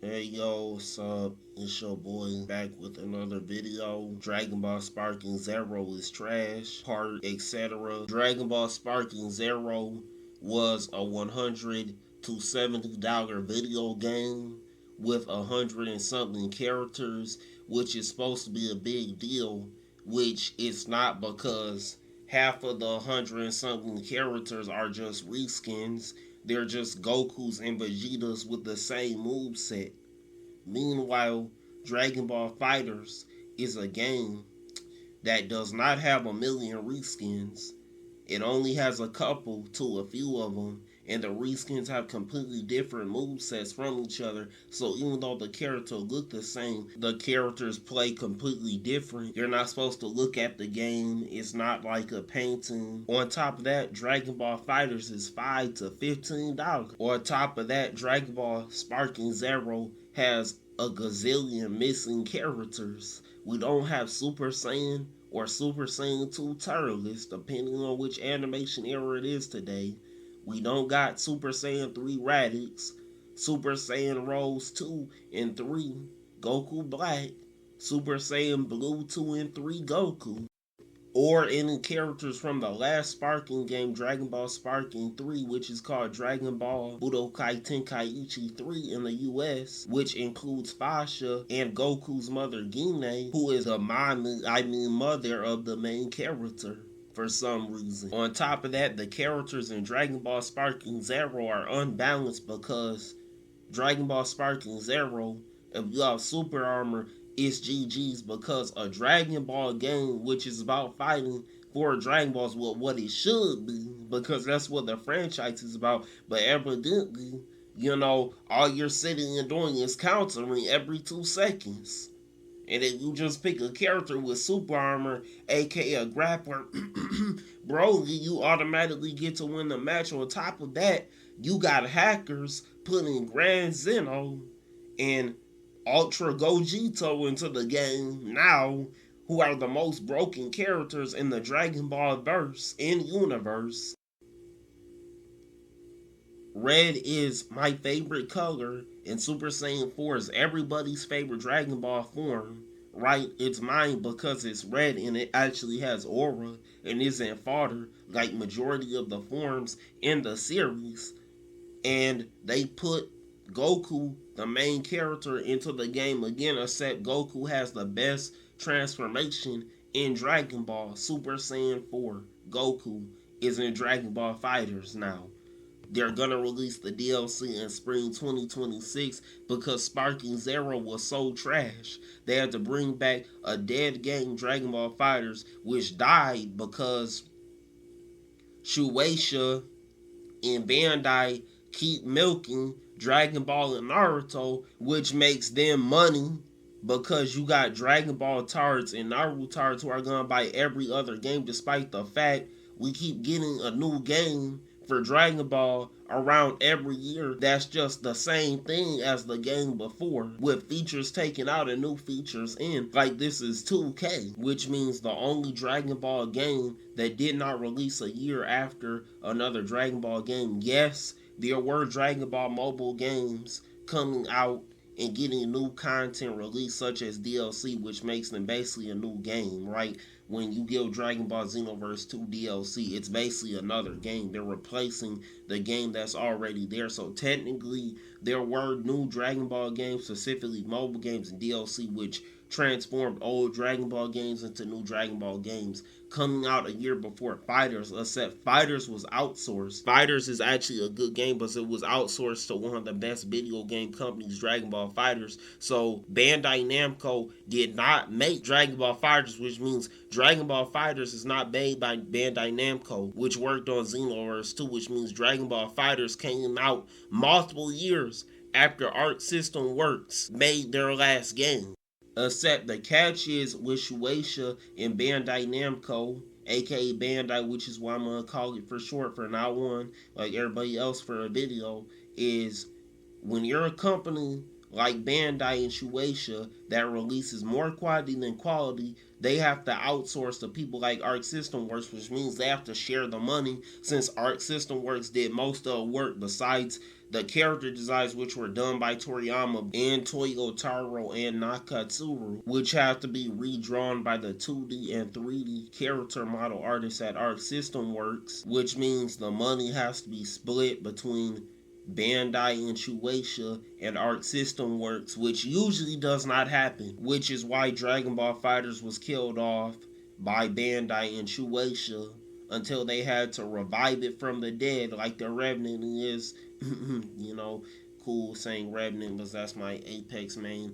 Hey yo, what's up? It's your boy back with another video. Dragon Ball Sparking Zero is trash, part etc. Dragon Ball Sparking Zero was a $100 to $70 video game with 100 and something characters, which is supposed to be a big deal, which it's not because half of the 100 and something characters are just reskins. They're just Gokus and Vegetas with the same moveset. Meanwhile, Dragon Ball Fighters is a game that does not have a million reskins. It only has a couple to a few of them, and the reskins have completely different movesets from each other. So even though the characters look the same, the characters play completely different. You're not supposed to look at the game. It's not like a painting. On top of that, Dragon Ball Fighters is $5 to $15. On top of that, Dragon Ball Sparking Zero has a gazillion missing characters. We don't have Super Saiyan or Super Saiyan 2 Turtles, depending on which animation era it is today. We don't got Super Saiyan 3 Raditz, Super Saiyan Rose 2 and 3, Goku Black, Super Saiyan Blue 2 and 3 Goku, or any characters from the last Sparking game, Dragon Ball Sparking 3, which is called Dragon Ball Budokai Tenkaichi 3 in the US, which includes Fasha and Goku's mother Gine, who is the mother of the main character for some reason. On top of that, the characters in Dragon Ball Sparking Zero are unbalanced because Dragon Ball Sparking Zero, if you have super armor, it's GG's because a Dragon Ball game, which is about fighting for Dragon Balls, what it should be, because that's what the franchise is about. But evidently, all you're sitting and doing is countering every 2 seconds. And if you just pick a character with super armor, aka a grappler, Broly, you automatically get to win the match. On top of that, you got hackers putting Grand Zeno and Ultra Gogito into the game now, who are the most broken characters in the Dragon Ball verse and universe. Red is my favorite color, and Super Saiyan 4 is everybody's favorite Dragon Ball form, right? It's mine because it's red and it actually has aura and isn't fodder like majority of the forms in the series. And they put Goku, the main character, into the game again, except Goku has the best transformation in Dragon Ball. Super Saiyan 4 Goku is in Dragon Ball Fighters now. They're gonna release the DLC in spring 2026 because Sparking Zero was so trash. They had to bring back a dead game, Dragon Ball Fighters, which died because Shueisha and Bandai keep milking Dragon Ball and Naruto, which makes them money because you got Dragon Ball tards and Naruto tards who are gonna buy every other game, despite the fact we keep getting a new game for Dragon Ball around every year that's just the same thing as the game before, with features taken out and new features in. Like this is 2K, which means the only Dragon Ball game that did not release a year after another Dragon Ball game. Yes, there were Dragon Ball mobile games coming out and getting new content released, such as DLC, which makes them basically a new game, right? When you give Dragon Ball Xenoverse 2 DLC, it's basically another game. They're replacing the game that's already there. So technically, there were new Dragon Ball games, specifically mobile games and DLC, which transformed old Dragon Ball games into new Dragon Ball games, coming out a year before Fighters, except Fighters was outsourced. Fighters is actually a good game, but it was outsourced to one of the best video game companies, Dragon Ball Fighters. So Bandai Namco did not make Dragon Ball Fighters, which means Dragon Ball Fighters is not made by Bandai Namco, which worked on Xenoverse 2, which means Dragon Ball Fighters came out multiple years after Arc System Works made their last game. Except the catch is with Shueisha and Bandai Namco, aka Bandai, which is what I'm gonna call it for short for now on, like everybody else for a video, is when you're a company like Bandai and Shueisha that releases more quantity than quality, they have to outsource to people like Arc System Works, which means they have to share the money since Arc System Works did most of the work besides The character designs, which were done by Toriyama and Toyotaro and Nakatsuru, which have to be redrawn by the 2D and 3D character model artists at Arc System Works, which means the money has to be split between Bandai and Shueisha and Arc System Works, which usually does not happen, which is why Dragon Ball FighterZ was killed off by Bandai and Shueisha until they had to revive it from the dead, like the Revenant is. You know, cool saying Revenant because that's my Apex main.